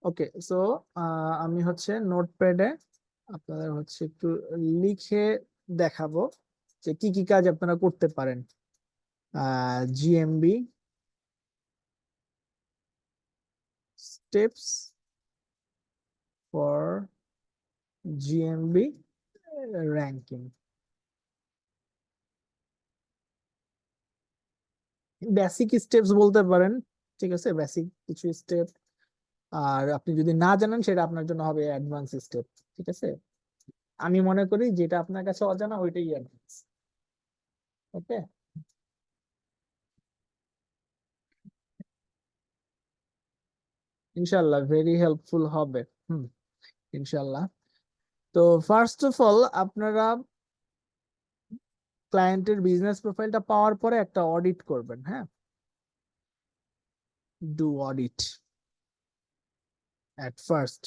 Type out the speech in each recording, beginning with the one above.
ওকে, so আমি হচ্ছে নোটপ্যাডে আপনাদের হচ্ছে একটু লিখে দেখাবো যে কি কি কাজ আপনারা করতে পারেন। GMB steps for GMB ranking, basic steps বলতে পারেন। ঠিক আছে, বেসিক কিছু স্টেপ। আর আপনি যদি না জানেন সেটা আপনার জন্য হবে অ্যাডভান্স স্টেপ। ঠিক আছে, আমি মনে করি যেটা আপনার কাছে অজানা ওইটাই অ্যাডভান্স। ওকে, ইনশাল্লাহ ভেরি হেল্পফুল হবে। হুম, ইনশাল্লাহ। তো ফার্স্ট অফ অল আপনারা ক্লায়েন্টের বিজনেস প্রোফাইলটা পাওয়ার পরে একটা অডিট করবেন। হ্যাঁ, ডু অডিট এট ফার্স্ট।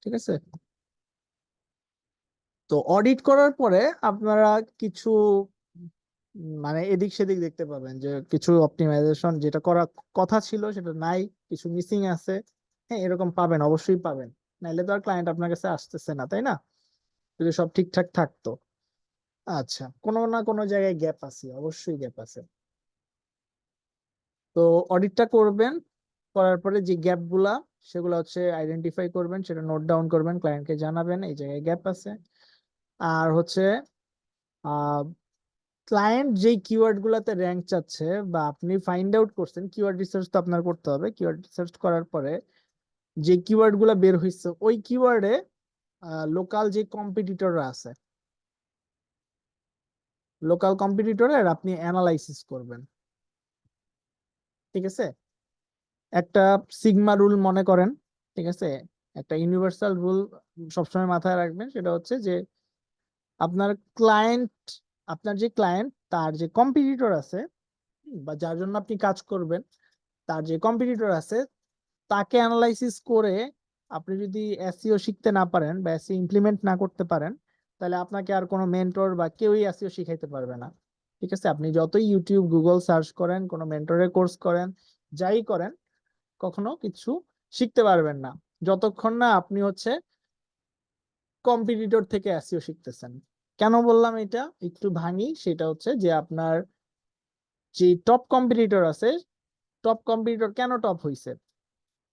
ঠিক আছে, তো অডিট করার পরে আপনারা কিছু মানে এদিক সেদিক দেখতে পাবেন যে কিছু অপটিমাইজেশন যেটা করা কথা ছিল সেটা নাই, কিছু মিসিং আছে। হ্যাঁ, এরকম পাবেন, অবশ্যই পাবেন। নাইলে তো আর ক্লায়েন্ট আপনার কাছে আসতেছে না, তাই না? যদি সব ঠিকঠাক থাকতো। আচ্ছা, কোনো না কোনো জায়গায় গ্যাপ আছে, অবশ্যই গ্যাপ আছে। তো অডিটটা করবেন, করার পরে যে গ্যাপ গুলা সেগুলো হচ্ছে আইডেন্টিফাই করবেন, সেটা নোট ডাউন করবেন, ক্লায়েন্টকে জানাবেন এই জায়গায় গ্যাপ আছে। আর হচ্ছে ক্লায়েন্ট যেই কিওয়ার্ড গুলাতে র্যাঙ্ক চাচ্ছে বা আপনি ফাইন্ড আউট করছেন, কিওয়ার্ড রিসার্চ তো আপনার করতে হবে। কিওয়ার্ড রিসার্চ করার পরে যে কিওয়ার্ড গুলা বের হয়েছে ওই কিওয়ার্ডে লোকাল যে কম্পিটিটররা আছে, লোকাল কম্পিটিটরের আপনি অ্যানালাইসিস করবেন। ঠিক আছে, একটা সিগমা রুল মনে করেন। ঠিক আছে, একটা ইউনিভার্সাল রুল সবসময় মাথায় রাখবেন, সেটা হচ্ছে যে আপনার ক্লায়েন্ট, আপনার যে ক্লায়েন্ট তার যে কম্পিটিটর আছে বা যার জন্য আপনি কাজ করবেন, তার যে কম্পিটিটর আছে তাকে অ্যানালাইসিস করে আপনি যদি এসইও শিখতে না পারেন বা এসইও ইমপ্লিমেন্ট না করতে পারেন, তাহলে আপনাকে আর কোনো মেন্টর বা কেউই এসইও শিখাইতে পারবে না। ঠিক আছে, আপনি যতই ইউটিউব গুগল সার্চ করেন, কোনো মেন্টরের কোর্স করেন, যাই করেন, কখনো কিছু শিখতে পারবেন না যতক্ষণ না আপনি হচ্ছে কম্পিটিটর থেকে এসইও শিখতেছেন। কেন বললাম এটা, একটু ভাঙি। সেটা হচ্ছে যে আপনার যে টপ কম্পিটিটর আছে, টপ কম্পিটিটর কেন টপ হইছে,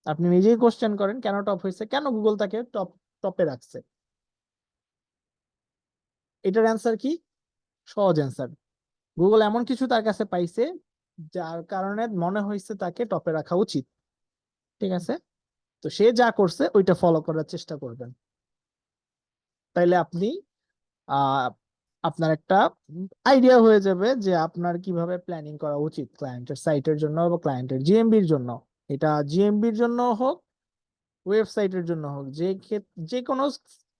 আপনি নিজেই কোশ্চেন করেন কেন টপ হয়েছে, কেন গুগল তাকে টপে রাখছে। এটার অ্যান্সার কি? সহজ অ্যান্সার, গুগল এমন কিছু তার কাছে পাইছে যার কারণে মনে হয়েছে তাকে টপে রাখা উচিত। ঠিক আছে, তো সে যা করছে ওইটা ফলো করার চেষ্টা করবেন। তাইলে আপনি আহ আপনার একটা আইডিয়া হয়ে যাবে যে আপনার কিভাবে প্ল্যানিং করা উচিত ক্লায়েন্টের সাইটের জন্য বা ক্লায়েন্টের জিএমবির জন্য। এটা জিএমবির জন্য হোক, ওয়েবসাইটের জন্য হোক, যে কোনো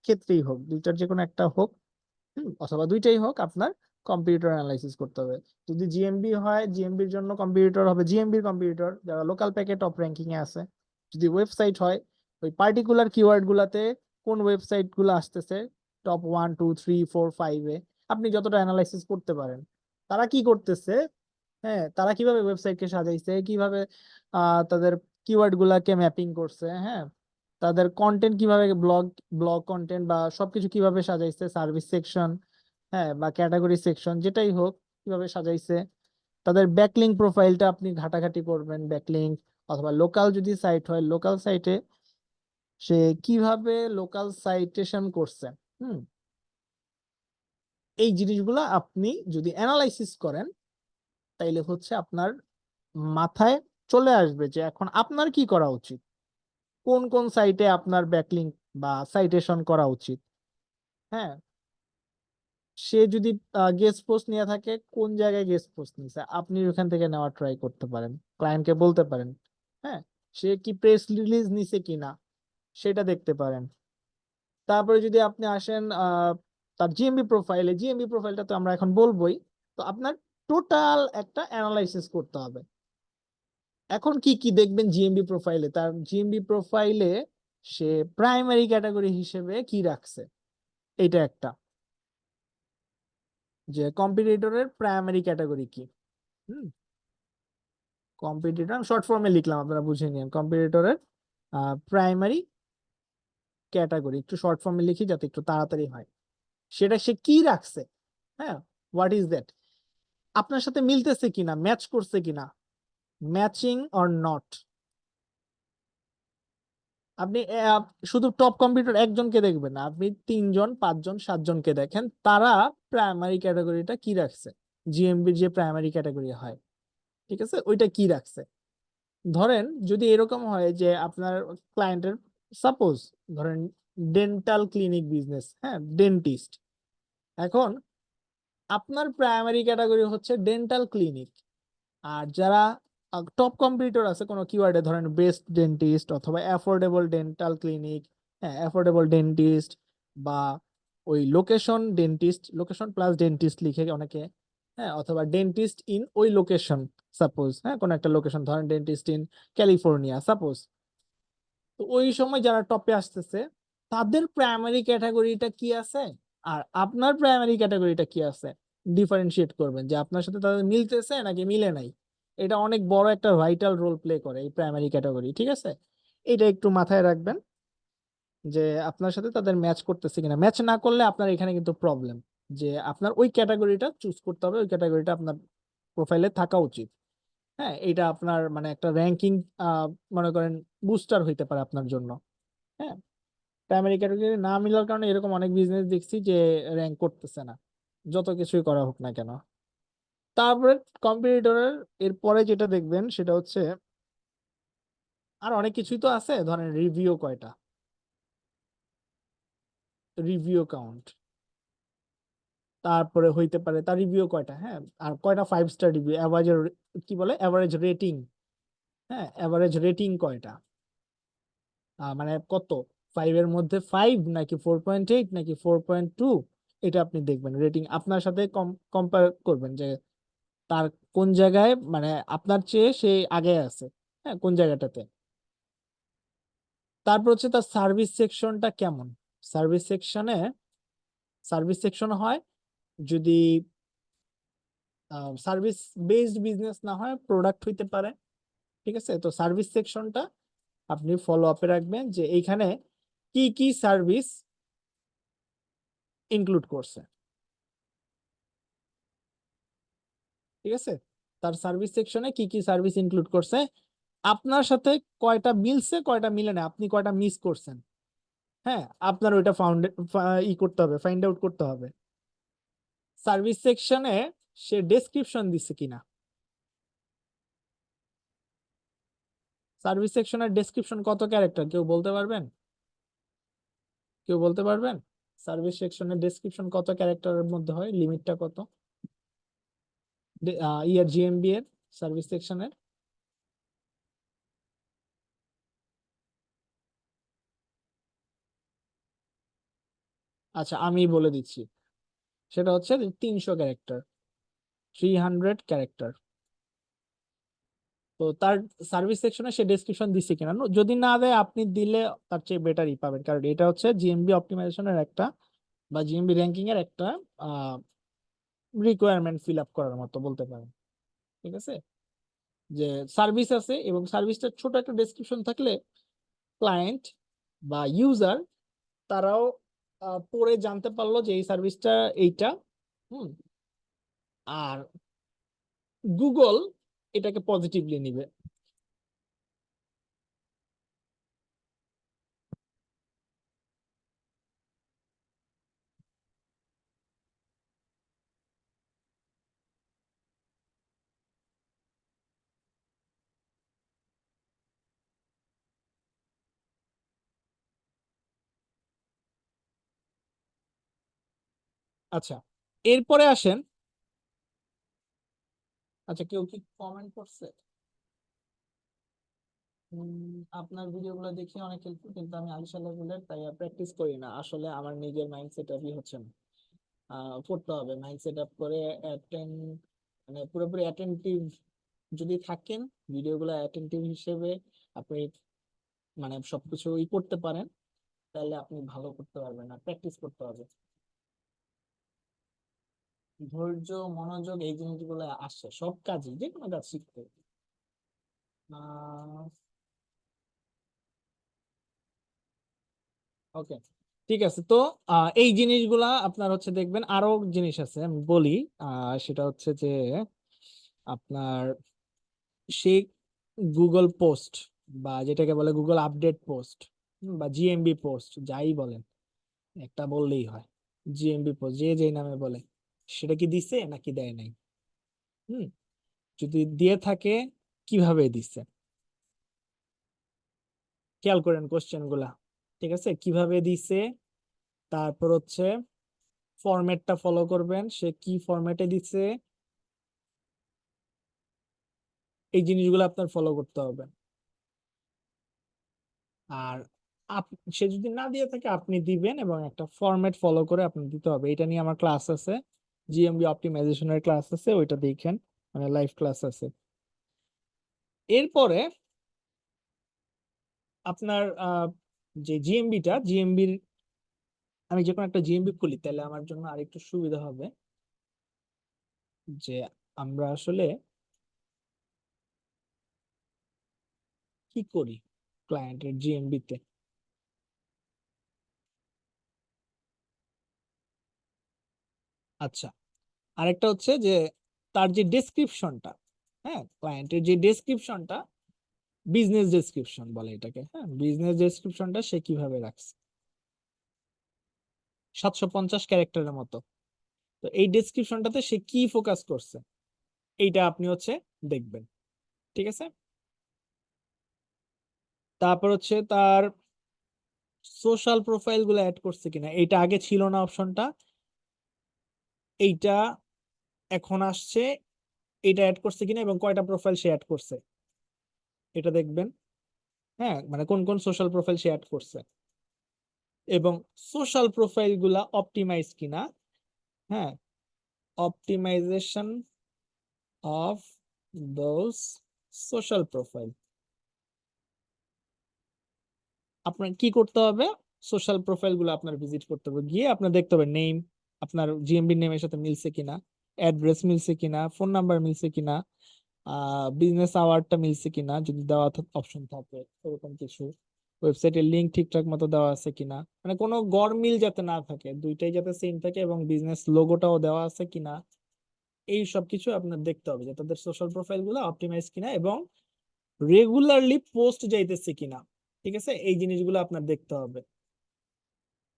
ক্ষেত্রেই হোক, দুইটার যে কোনো একটা হোক, অথবা দুইটাই হোক, আপনার কম্পিউটার অ্যানালাইসিস করতে হবে। যদি জিএমবি হয়, জিএমবির জন্য কম্পিউটার হবে জিএমবির কম্পিউটার যারা লোকাল প্যাকে টপ র্যাঙ্কিং এ আছে। যদি ওয়েবসাইট হয়, ওই পার্টিকুলার কিওয়ার্ড গুলাতে কোন ওয়েবসাইট গুলো আসতেছে টপ 1 2 3 4 5-এ, আপনি যতটা অ্যানালাইসিস করতে পারেন তারা কি করতেছে, হ্যাঁ, তারা কিভাবে ওয়েবসাইটকে সাজাইছে, কিভাবে তাদের কিওয়ার্ড গুলাকে ম্যাপিং করছে, হ্যাঁ, তাদের কন্টেন্ট কিভাবে, ব্লগ ব্লগ কন্টেন্ট বা সবকিছু কিভাবে সাজাইছে, সার্ভিস সেকশন, হ্যাঁ, বা ক্যাটাগরি সেকশন যেটাই হোক, কিভাবে সাজাইছে। তাদের ব্যাকলিং প্রোফাইলটা আপনি ঘাটাঘাটি করবেন, ব্যাকলিং। অথবা লোকাল যদি সাইট হয়, লোকাল সাইটে সে কিভাবে লোকাল সাইটেশন করছে। হুম, এই জিনিসগুলো আপনি যদি অ্যানালাইসিস করেন, তাইলে হচ্ছে আপনার মাথায় চলে আসবে যে এখন আপনার কি করা উচিত, কোন কোন সাইটে আপনার ব্যাকলিং বা সাইটেশন করা উচিত। হ্যাঁ, সে যদি গেস্ট পোস্ট নিয়ে থাকে, কোন জায়গায় গেস্ট পোস্ট নিছে আপনি ওখান থেকে নেওয়ার ট্রাই করতে পারেন, ক্লায়েন্টকে বলতে পারেন। হ্যাঁ, সে কি প্রেস রিলিজ নিছে কিনা সেটা দেখতে পারেন। তারপরে যদি আপনি আসেন তার জিএমবি প্রোফাইলে, জিএমবি প্রোফাইলটা তো আমরা এখন বলবোই। তো আপনার টোটাল একটা অ্যানালাইসিস করতে হবে। এখন কি কি দেখবেন জিএমবি প্রোফাইলে, তার জিএমবি প্রোফাইলে সে প্রাইমারি ক্যাটাগরি হিসেবে কি রাখছে, এটা একটা, যে কম্পিটিটরের প্রাইমারি ক্যাটাগরি কি। হুম, কম্পিটিটর শর্ট ফর্মে লিখলাম, আপনারা বুঝে নিন। কম্পিটিটরের প্রাইমারি ক্যাটাগরি একটু শর্ট ফর্মে লিখি যাতে একটু তাড়াতাড়ি হয়। সেটা সে কি রাখছে, হ্যাঁ, হোয়াট ইজ দ্যাট, আপনার সাথে মিলতেছে কিনা, ম্যাচ করছে কিনা, ম্যাচিং অর নট। আপনি শুধু টপ কম্পিউটার একজনকে দেখবেন না, আপনি 3 জন 5 জন 7 জনকে দেখেন, তারা প্রাইমারি ক্যাটাগরিটা কি রাখছে, জিএমবির যে প্রাইমারি ক্যাটাগরি হয়, ঠিক আছে, ওইটা কি রাখছে। ধরেন যদি এরকম হয় যে আপনার ক্লায়েন্টের, সাপোজ ধরেন ডেন্টাল ক্লিনিক বিজনেস, হ্যাঁ, ডেন্টিস্ট, এখন আপনার প্রাইমারি ক্যাটাগরি হচ্ছে ডেন্টাল ক্লিনিক, আর যারা টপ কম্পিটিটর আছে কোনো কিওয়ার্ডে, ধরেন বেস্ট ডেন্টিস্ট অথবা অ্যাফোর্ডেবল ডেন্টাল ক্লিনিক, হ্যাঁ, অ্যাফোর্ডেবল ডেন্টিস্ট, বা ওই location dentist, location plus dentist লিখে অনেকে, হ্যাঁ, অথবা ডেন্টিস্ট ইন ওই লোকেশন, সাপোজ, হ্যাঁ, কোনো একটা লোকেশন, ধরেন ডেন্টিস্ট ইন ক্যালিফোর্নিয়া সাপোজ। তো ওই সময় যারা টপে আসতেছে তাদের প্রাইমারি ক্যাটাগরিটা কি আছে আর আপনার প্রাইমারি ক্যাটাগরিটা কি আছে, ডিফারেন্সিয়েট করবেন যে আপনার সাথে তাদের মিলতেছে নাকি মিলে নাই। এটা অনেক বড় একটা ভাইটাল রোল প্লে করে এই প্রাইমারি ক্যাটাগরি, ঠিক আছে। এটা একটু মাথায় রাখবেন যে আপনার সাথে তাদের ম্যাচ করতেছে কিনা, ম্যাচ না করলে আপনার এখানে কিন্তু প্রবলেম, যে আপনার ওই ক্যাটাগরিটা চুজ করতে হবে, ওই ক্যাটাগরিটা আপনার প্রোফাইলে থাকা উচিত। হ্যাঁ, এটা আপনার মানে একটা র্যাঙ্কিং মনে করেন বুস্টার হইতে পারে আপনার জন্য। হ্যাঁ, প্রাইমারি ক্যাটাগরি না মিলার কারণে এরকম অনেক বিজনেস দেখছি যে র্যাঙ্ক করতেছে না, যত কিছুই করা হোক না কেন। তারপরে কম্পিটিটরের এরপরে যেটা দেখবেন সেটা হচ্ছে, আর অনেক কিছুই তো আছে, ধরেন রিভিউ কয়টা, রিভিউ কাউন্ট, তারপরে হইতে পারে তার রিভিউ কয়টা, হ্যাঁ, আর কয়টা 5 স্টার রিভিউ, অ্যাভারেজ, কি বলে অ্যাভারেজ রেটিং, হ্যাঁ, অ্যাভারেজ রেটিং কয়টা, মানে কত, 5-এর মধ্যে 5 নাকি 4.8 নাকি 4.2, এটা আপনি দেখবেন রেটিং আপনার সাথে কম্পেয়ার করবেন যে তার কোন জায়গায়, মানে আপনার চেয়ে সে আগে আছে, হ্যাঁ, কোন জায়গাটাতে। তারপর হচ্ছে তার সার্ভিস সেকশনটা কেমন, সার্ভিস সেকশনে, সার্ভিস সেকশন হয় যদি সার্ভিস বেসড বিজনেস না হয়, প্রোডাক্ট হইতে পারে, ঠিক আছে। তো সার্ভিস সেকশনটা আপনি ফলো আপে রাখবেন যে এইখানে কি কি সার্ভিস ইনক্লুড করছে, ঠিক আছে। তার সার্ভিস সেকশনে কি কি সার্ভিস ইনক্লুড করছে, আপনার সাথে কয়টা মিলছে কয়টা মিলে না, আপনি কয়টা মিস করছেন, হ্যাঁ, আপনার ওইটা করতে হবে, ফাইন্ড আউট করতে হবে। সার্ভিস সেকশনে সে ডেসক্রিপশন দিচ্ছে কিনা, সার্ভিস সেকশনের ডেসক্রিপশন কত ক্যারেক্টার, কেউ বলতে পারবেন, কেউ বলতে পারবেন সার্ভিস সেকশনের ডেসক্রিপশন কত ক্যারেক্টারের মধ্যে হয়, লিমিটটা কত, ইয়ার জিএমবি এর সার্ভিস সেকশনের। আচ্ছা আমি বলে দিচ্ছি, সেটা হচ্ছে 300 ক্যারেক্টার, 300 ক্যারেক্টার। তো তার সার্ভিস সেকশনে সে ডেসক্রিপশন দিচ্ছে কিনা, যদি না দেয় আপনি দিলে তার চেয়ে বেটারই পাবেন, কারণ এটা হচ্ছে জিএমবি অপটিমাইজেশনের একটা বা জিএমবি র্যাঙ্কিং এর একটা রিকোয়ারমেন্ট ফিল আপ করার মতো বলতে পারেন, ঠিক আছে। যে সার্ভিস আছে এবং সার্ভিসটা ছোট একটা ডেসক্রিপশন থাকলে ক্লায়েন্ট বা ইউজার তারাও পড়ে জানতে পারলো যে এই সার্ভিসটা এইটা, হুম, আর গুগল এটাকে পজিটিভলি নিবে। আচ্ছা এরপরে আসেন, আচ্ছা কেউ কি কমেন্ট করছে, আপনার ভিডিওগুলো দেখি অনেক হেল্পফুল, কিন্তু আমি আলিশা লেভেলের তাই প্র্যাকটিস করি না, আসলে আমার নিজের মাইন্ড সেট আপই হচ্ছে না। করতে হবে মাইন্ড সেট আপ করে অ্যাটেন্ড, মানে পুরোপুরি অ্যাটেন্টিভ যদি থাকেন, ভিডিওগুলো অ্যাটেন্টিভ হিসেবে আপনি মানে সবকিছু করতে পারেন, তাহলে আপনি ভালো করতে পারবেন, আর প্র্যাকটিস করতে হবে। ধৈর্য, মনোযোগ, এই জিনিসগুলো আসছে সব কাজে, যে কোনো কাজ শিখতে। ওকে, ঠিক আছে। তো এই জিনিসগুলা আপনার হচ্ছে দেখবেন, আরো জিনিস আছে আমি বলি। সেটা হচ্ছে যে আপনার সেই গুগল পোস্ট, বা যেটাকে বলে গুগল আপডেট পোস্ট, বা জিএমবি পোস্ট, যাই বলেন, একটা বললেই হয়। জিএমবি পোস্ট যে যেই নামে বলে, সেটা কি দিছে নাকি দেয় নাই? হুম, যদি দিয়ে থাকে, কিভাবে দিছে, খেয়াল করেন কোশ্চেন গুলা। ঠিক আছে, কিভাবে দিছে, তারপর হচ্ছে ফরম্যাটটা ফলো করবেন, সে কি ফরম্যাটে দিছে, এই জিনিসগুলো আপনার ফলো করতে হবে। আর সে যদি না দিয়ে থাকে, আপনি দিবেন, এবং একটা ফরম্যাট ফলো করে আপনার দিতে হবে। এটা নিয়ে আমার ক্লাস আছে, জিএমবি অপটিমাইজেশনের ক্লাস আছে, ওইটা দেখেন, মানে লাইভ ক্লাস আছে। এরপরে আপনার যে জিএমবির, আমি যখন একটা জিএমবি খুলি, তাহলে আমার জন্য আরেকটু সুবিধা হবে যে আমরা আসলে কি করি ক্লায়েন্টের জিএমবি তে। আচ্ছা, আরেকটা হচ্ছে যে তার যে ডেসক্রিপশনটা, হ্যাঁ, ক্লায়েন্টের যে ডেসক্রিপশনটা, বিজনেস ডেসক্রিপশন বলে এটাকে, হ্যাঁ, বিজনেস ডেসক্রিপশনটা সে কিভাবে রাখছে, 750 ক্যারেক্টারের মতো। তো এই ডেসক্রিপশনটাতে সে কি ফোকাস করছে, এইটা আপনি হচ্ছে দেখবেন। ঠিক আছে, তারপর হচ্ছে তার সোশ্যাল প্রোফাইল গুলো অ্যাড করছে কিনা, এইটা আগে ছিল না অপশনটা, এইটা এখন আসছে। এটা অ্যাড করছে কিনা এবং কয়টা প্রোফাইল সে অ্যাড করছে, এটা দেখবেন। হ্যাঁ, মানে কোন কোন সোশ্যাল প্রোফাইল সে অ্যাড করছে, এবং সোশ্যাল প্রোফাইল গুলা অপটিমাইজ কিনা। হ্যাঁ, optimisation of those social profile. আপনার কি করতে হবে, সোশ্যাল প্রোফাইল গুলো আপনার ভিজিট করতে হবে, গিয়ে আপনার দেখতে হবে নেম, আপনার জিএমবি নেমের সাথে মিলছে কিনা, অ্যাড্রেস মিলছে কিনা, ফোন নাম্বার মিলছে কিনা, বিজনেস আওয়ারটা মিলছে কিনা, যদি দেওয়া অপশন থাকে এরকম কিছু, ওয়েবসাইটের লিংক ঠিকঠাক মতো দেওয়া আছে কিনা, মানে কোনো গরমিল যাতে না থাকে, দুইটাই যাতে সেম থাকে, এবং বিজনেস লোগোটাও দেওয়া আছে কিনা, এই সব কিছু আপনার দেখতে হবে, যে তাদের সোশ্যাল প্রোফাইল গুলো অপটিমাইজ কিনা, এবং রেগুলারলি পোস্ট যাইতেছে কিনা। ঠিক আছে, এই জিনিসগুলো আপনার দেখতে হবে।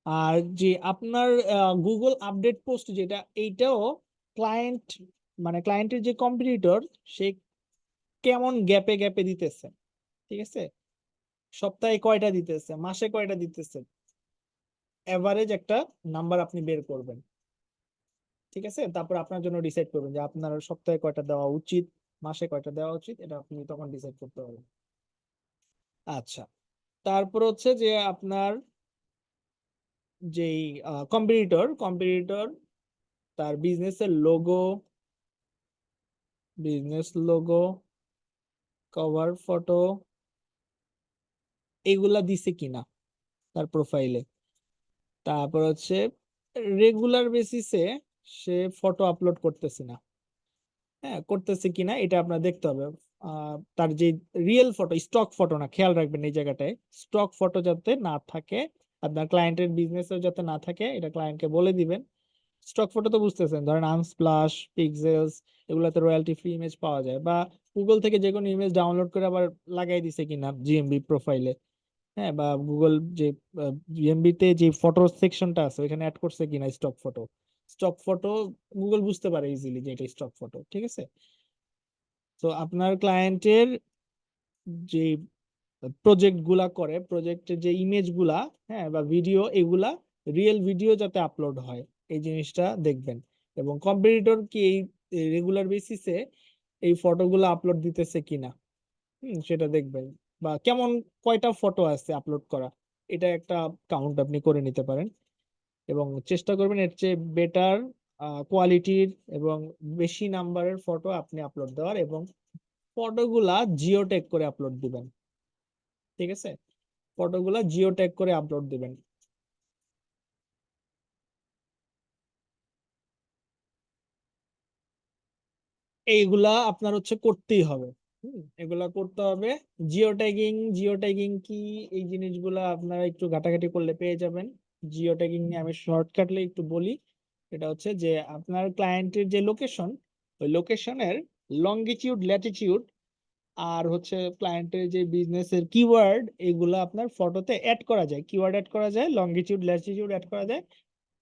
আর যে আপনার গুগল আপডেট পোস্ট যেটা, এইটাও ক্লায়েন্ট, মানে ক্লায়েন্টের যে কম্পিটিটর, সে কেমন গ্যাপে গ্যাপে দিতেছে। ঠিক আছে, সপ্তাহে কয়টা দিতেছে, মাসে কয়টা দিতেছে, এভারেজ একটা নাম্বার আপনি বের করবেন। ঠিক আছে, তারপর আপনার জন্য ডিসাইড করবেন যে আপনার সপ্তাহে কয়টা দেওয়া উচিত, মাসে কয়টা দেওয়া উচিত, এটা আপনি তখন ডিসাইড করতে পারবেন। আচ্ছা, তারপর হচ্ছে যে আপনার যেই কম্পিটিটর তার বিজনেস লোগো, কভার ফটো, এগুলা দিছে কিনা তার প্রোফাইলে। তারপর হচ্ছে রেগুলার বেসিসে সে ফটো আপলোড করতেছে না, হ্যাঁ, করতেছে কিনা এটা আপনার দেখতে হবে। তার যে রিয়েল ফটো, স্টক ফটো না, খেয়াল রাখবেন এই জায়গাটায়, স্টক ফটো যাতে না থাকে, আপনার ক্লায়েন্টের বিজনেসেও যাতে না থাকে, এটা ক্লায়েন্টকে বলে দিবেন। স্টক ফটো তো বুঝতেছেন, ধরেন আনস্প্লাশ, পিক্সেলস, এগুলাতে রয়্যালটি ফ্রি ইমেজ পাওয়া যায়, বা গুগল থেকে যে কোনো ইমেজ ডাউনলোড করে আবার লাগাই দিছে কিনা জিএমবি প্রোফাইলে। হ্যাঁ, বা গুগল যে জিএমবি তে যে ফটো সেকশনটা আছে, ওইখানে অ্যাড করছে কিনা স্টক ফটো গুগল বুঝতে পারে ইজিলি যে এটা স্টক ফটো। ঠিক আছে, তো আপনার ক্লায়েন্টের যে প্রজেক্ট গুলা করে, প্রজেক্টের যে ইমেজ গুলা, হ্যাঁ, বা ভিডিও, এগুলা রিয়েল ভিডিও যাতে আপলোড হয়, এই জিনিসটা দেখবেন। এবং কম্পিটিটর কি এই রেগুলার বেসিসে এই ফটোগুলো আপলোড দিতেছে কিনা, সেটা দেখবেন। বা কেমন, কয়টা ফটো আছে আপলোড করা, এটা একটা কাউন্ট আপনি করে নিতে পারেন, এবং চেষ্টা করবেন এর চেয়ে বেটার কোয়ালিটির এবং বেশি নাম্বারের ফটো আপনি আপলোড দেওয়ার, এবং ফটোগুলা জিও ট্যাগ করে আপলোড দিবেন। ঠিক আছে, ফটোগুলা জিও ট্যাগ করে আপলোড দিবেন। এইগুলা আপনার হচ্ছে করতেই হবে। এগুলা করতে হবে। জিও ট্যাগিং, জিও ট্যাগিং কি, এই জিনিসগুলা আপনারা একটু ঘাটাঘাটি করলে পেয়ে যাবেন। জিও ট্যাগিং নিয়ে আমি শর্টকাটলি একটু বলি। এটা হচ্ছে যে আপনার ক্লায়েন্টের যে লোকেশন, ওই লোকেশনের লঙ্গিটিউড, ল্যাটিটিউড, আর হচ্ছে ক্লায়েন্টের যে বিজনেসের কিওয়ার্ড, এগুলো আপনার ফটোতে অ্যাড করা যায়, কিওয়ার্ড অ্যাড করা যায়, লঙ্গিটিউড ল্যাটিটিউড অ্যাড করা যায়,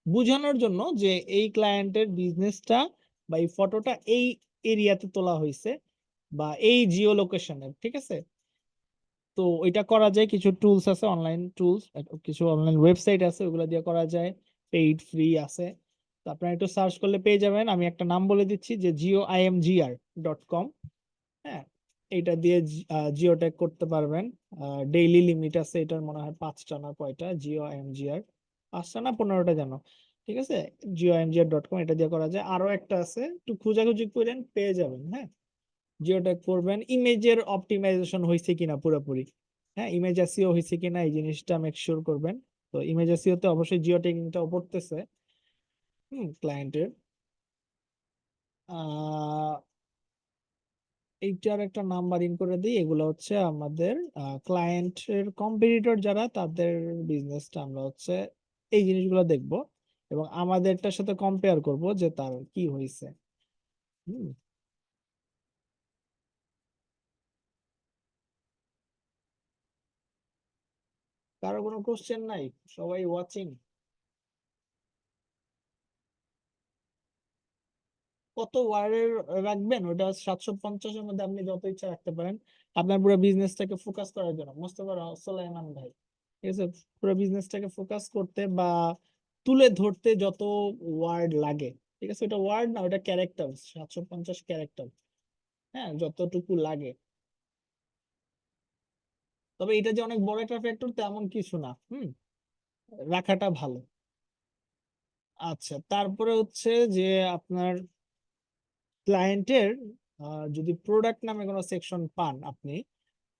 বোঝানোর জন্য যে এই ক্লায়েন্টের বিজনেসটা বা এই ফটোটা এই এরিয়াতে তোলা হয়েছে বা এই জিও লোকেশনের, ঠিক আছে। তো এটা করা যায়, কিছু টুলস আছে, অনলাইন টুলস, কিছু অনলাইন ওয়েবসাইট আছে, ওগুলো দিয়ে করা যায়, পেইড ফ্রি আছে। তো আপনারা একটু সার্চ করলে পেয়ে যাবেন। আমি একটা নাম বলে দিচ্ছি, যে GeoIMGR.com। হ্যাঁ, এটা দিয়ে জিও ট্যাগ করতে পারবেন। ডেইলি লিমিট আছে এটার, মনে হয় 5টা না কয়টা, GeoIMGR 5টা না 15টা যেন, ঠিক আছে। GeoIMGR.com, এটা দিয়ে করা যায়। আরো একটা আছে, একটু খোঁজাখুঁজি করেন, পেয়ে যাবেন। হ্যাঁ, জিও ট্যাগ করবেন, ইমেজের অপটিমাইজেশন হয়েছে কিনা পুরোপুরি, হ্যাঁ, ইমেজ এসইও হয়েছে কিনা, এই জিনিসটা মেক শিওর করবেন। তো ইমেজ এসইও তে অবশ্যই জিও ট্যাগিংটাও পড়তেছে ক্লায়েন্টের। এইটার একটা নাম্বার ইন করে দিই। এগুলো হচ্ছে আমাদের ক্লায়েন্টের কম্পিটিটর যারা, তাদের বিজনেসটা আমরা হচ্ছে এই জিনিসগুলো দেখব এবং আমাদেরটার সাথে কম্পেয়ার করব যে তার কি হয়েছে। হুম, কারো কোনো কোশ্চেন নাই? সবাই ওয়াচিং? কত ওয়ার্ডের রাখবেন? ওটা 750-এর মধ্যে আপনি যত ইচ্ছা রাখতে পারেন, আপনার পুরো বিজনেসটাকে ফোকাস করার জন্য। মোস্তফা সোলাইমান ভাই, ঠিক আছে, পুরো বিজনেসটাকে ফোকাস করতে বা তুলে ধরতে যত ওয়ার্ড লাগে, ঠিক আছে, ওটা ওয়ার্ড না, ওটা ক্যারেক্টার, 750 ক্যারেক্টার, হ্যাঁ, যতটুকু লাগে। তবে এটা যে অনেক বড় একটা ফ্যাক্টর তেমন কিছু না, রাখাটা ভালো। আচ্ছা, তারপরে হচ্ছে যে আপনার ক্লায়েন্টের যদি প্রোডাক্ট নামে কোনো সেকশন পান, আপনি